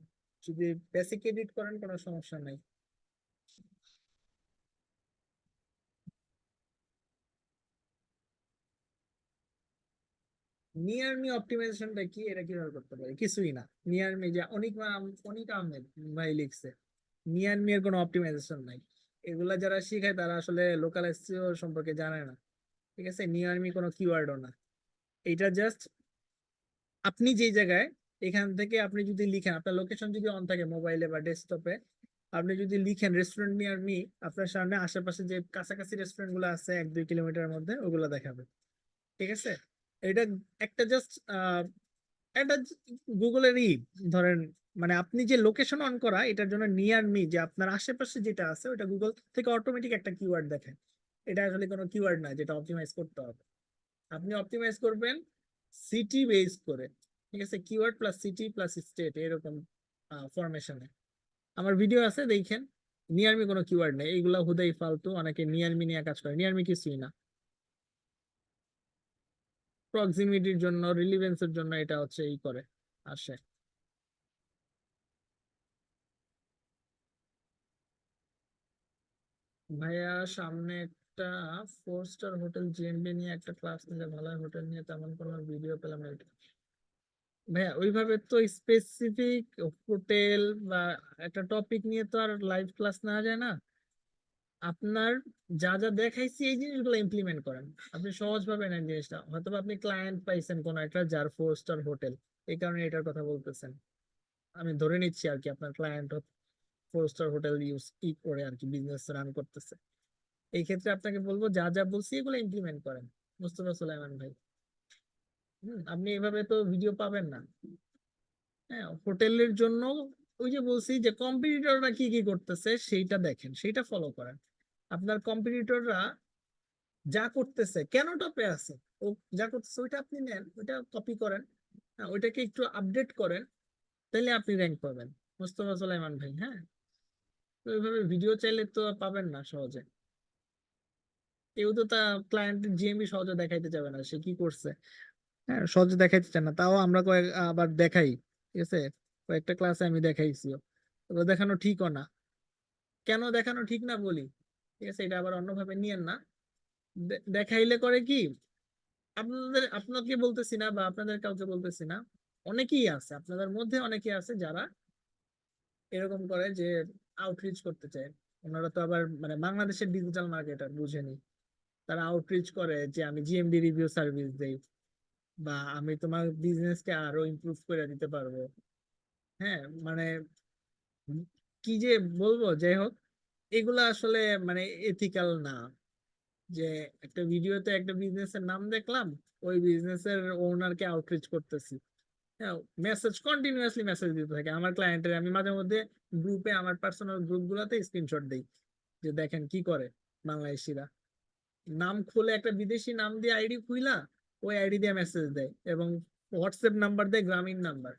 যদি বেসিক এডিট করেন কোনো সমস্যা নাই। নিয়ার মি অপটিমাইজেশনটা কি, এটা কিভাবে করতে পারি? কিছুই না। নিয়ার মি যে অনিক আহমেদ ভাই লিখছে, নিয়ার মি এর কোনো অপটিমাইজেশন নাই। এগুলা যারা শিখায় তারা আসলে লোকাল এসইও সম্পর্কে জানে না, ঠিক আছে। নিয়ার মি কোনো কিওয়ার্ডও না। এটা জাস্ট আপনি যেই জায়গায়, এখান থেকে আপনি যদি লিখেন, আপনার লোকেশন যদি অন থাকে মোবাইলে বা ডেস্কটপে, আপনি যদি লিখেন রেস্টুরেন্ট নিয়ার মি, আপনার সামনে আশেপাশে যে কাছাকাছি রেস্টুরেন্ট গুলো আছে 1-2 কিলোমিটারের মধ্যে, ওগুলো দেখাবে, ঠিক আছে। এটা একটা জাস্ট এটা গুগলেরই ধরেন, মানে আপনি যে লোকেশন অন করা, এটার জন্য নিয়ার মি যে আপনার আশেপাশে যেটা আছে, ওটা গুগল থেকে অটোমেটিক একটা কিওয়ার্ড দেখে। এটা আসলে কোনো কিওয়ার্ড না যেটা অপটিমাইজ করতে হবে। আপনি অপটিমাইজ করবেন সিটি বেস করে, ঠিক আছে। Keyword plus city plus state এরকম ফরমেশনে। আমার ভিডিও আছে, দেখেন। নিয়ার মি কোনো কিওয়ার্ড নেই, এইগুলা হুদাই ফালতু, অনেকে নিয়ার মি নিয়ে কাজ করে, নিয়ার মি কিছুই না। প্রক্সিমিটির জন্য, রিলিভেন্সের জন্য এটা হচ্ছে এই করে আসে। ভাইয়া সামনে একটা 4 স্টার হোটেল জিএনবি নিয়ে একটা ক্লাস নিলে ভালো হয়, হোটেল নিয়ে তেমন কোনো ভিডিও পেলাম না। ভাইয়া ওইভাবে তো স্পেসিফিক হোটেল বা একটা টপিক নিয়ে তো আর লাইভ ক্লাস নেওয়া যায় না। আপনার যা যা দেখাইছি এই জিনিসগুলো ইমপ্লিমেন্ট করেন। আপনি সহজ ভাবে নেন জিনিসটা, হয়তো বা আপনি ক্লায়েন্ট পাইছেন কোন একটা যার 4 স্টার হোটেল, এই কারণে এটার কথা বলতেছেন। আমি ধরে নিচ্ছি আর কি আপনার ক্লায়েন্ট 4 স্টার হোটেল ইউজ ই করে আর কি বিজনেস রান করতেছে। এই ক্ষেত্রে আপনাকে বলবো যা যা বলছি এগুলো ইমপ্লিমেন্ট করেন, মুস্তফা সুলাইমান ভাই। আপনি এভাবে তো ভিডিও পাবেন না। হ্যাঁ, হোটেলের জন্য ওই যে বলছি যে কম্পিটিটররা কি কি করতেছে সেইটা দেখেন, সেইটা ফলো করেন। আপনার কম্পিটিটররা যা করতেছে, কেন টপে আছে, ও যা করতেছে ওইটা আপনি নেন, ওইটা কপি করেন। হ্যাঁ, ওইটাকে একটু আপডেট করেন, তাহলে আপনি র্যাঙ্ক পাবেন। মোস্তফা সুলাইমান ভাই, হ্যাঁ। তো এইভাবে ভিডিও চাইলে তো পাবেন না সহজে। কেউ তো তা ক্লায়েন্টের জিএমবি সহজে দেখাইতে যাবে না, সে কি করছে। হ্যাঁ, সহজে দেখাইতে চান না, তাও আমরা কয়েক আবার দেখাই, ঠিক আছে। কয়েকটা ক্লাসে আমি দেখাইছিও, ওগুলো দেখানো ঠিকও না। কেন দেখানো ঠিক না বলি, ঠিক আছে, এটা আবার অন্যভাবে নিয়েন না। দেখাইলে করে কি, আপনাকে বলতেছি না বা আপনাদের কাউকে বলতেছি না, অনেকেই আছে আপনাদের মধ্যে, অনেকেই আছে যারা এরকম করে যে আউটরিচ করতে চায়। ওনারা তো আবার মানে বাংলাদেশের ডিজিটাল মার্কেটার বুঝেনি, তারা আউটরিচ করে যে আমি জিএমবি রিভিউ সার্ভিস দেই, বা আমি তোমার বিজনেসকে আরো ইমপ্রুভ করে দিতে পারবো। হ্যাঁ, মানে কি যে বলবো, যাই হোক, এগুলা আসলে মানে এথিক্যাল না। যে একটা ভিডিওতে একটা বিজনেসের নাম দেখলাম, ওই বিজনেসের ওনারকে আউটরিচ করতেছি। হ্যাঁ, মেসেজ কন্টিনিউয়াসলি মেসেজ দিতে থাকে আমার ক্লায়েন্টের, আমি মাঝে মধ্যে গ্রুপে, আমার পার্সোনাল গ্রুপ গুলাতে স্ক্রিনশট দেই যে দেখেন কি করে বাংলাদেশিরা। নাম খুলে একটা বিদেশি নাম দিয়ে আইডি খুইলা ওই আইডি দিয়ে মেসেজ দেয়, এবং হোয়াটসঅ্যাপ নাম্বার দেয়, গ্রামীণ নাম্বার।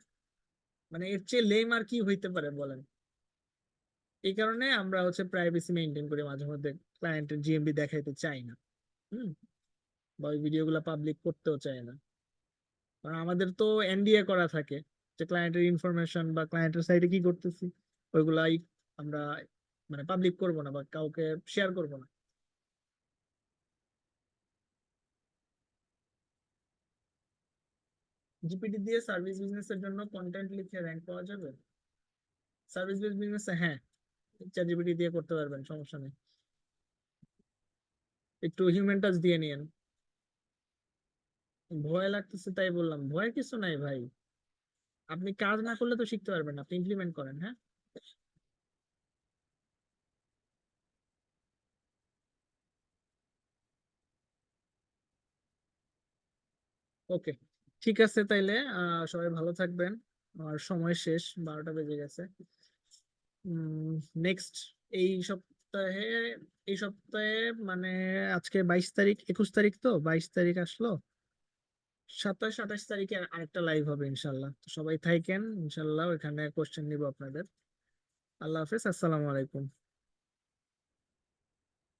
মানে এর চেয়ে লেম আর কি হইতে পারে বলেন। এই কারণে আমরা হচ্ছে প্রাইভেসি মেনটেন করি, মাঝে মধ্যে ক্লায়েন্টের জিএমবি দেখাইতে চাই না। হুম। বা ওই ভিডিও গুলা পাবলিক করতেও চাই না, কারণ আমাদের তো এনডিএ করা থাকে যে ক্লায়েন্টের ইনফরমেশন বা ক্লায়েন্টের সাইটে কি করতেছি ওইগুলাই আমরা মানে পাবলিক করব না বা কাউকে শেয়ার করব না। জিপিটি দিয়ে সার্ভিস বিজনেসের জন্য কন্টেন্ট লিখে র্যাঙ্ক পাওয়া যাবে? সার্ভিস বেসড বিজনেস, হ্যাঁ, চ্যাট জিপিটি দিয়ে করতে পারবেন, সমস্যা নেই। একটু হিউম্যান টাচ দিয়ে নিয়েন। ভয় লাগতেছে তাই বললাম, ভয়ের কিছু নাই ভাই। আপনি কাজ না করলে তো শিখতে পারবেন না, আপনি ইমপ্লিমেন্ট করেন, হ্যাঁ। ওকে, ঠিক আছে তাইলে। সবাই ভালো থাকবেন। আর সময় শেষ, 12টা বেজে গেছে। নেক্সট এই সপ্তাহ সপ্তাহে, এই সপ্তাহে মানে আজকে 22 তারিখ, 21 তারিখ, তো 22 তারিখ আসলো, 27 28 তারিখে আরেকটা লাইভ হবে ইনশাল্লাহ। তো সবাই থাকেন ইনশাল্লাহ, ওইখানে কোশ্চেন নিব আপনাদের। আল্লাহ হাফেজ, আসসালামু আলাইকুম।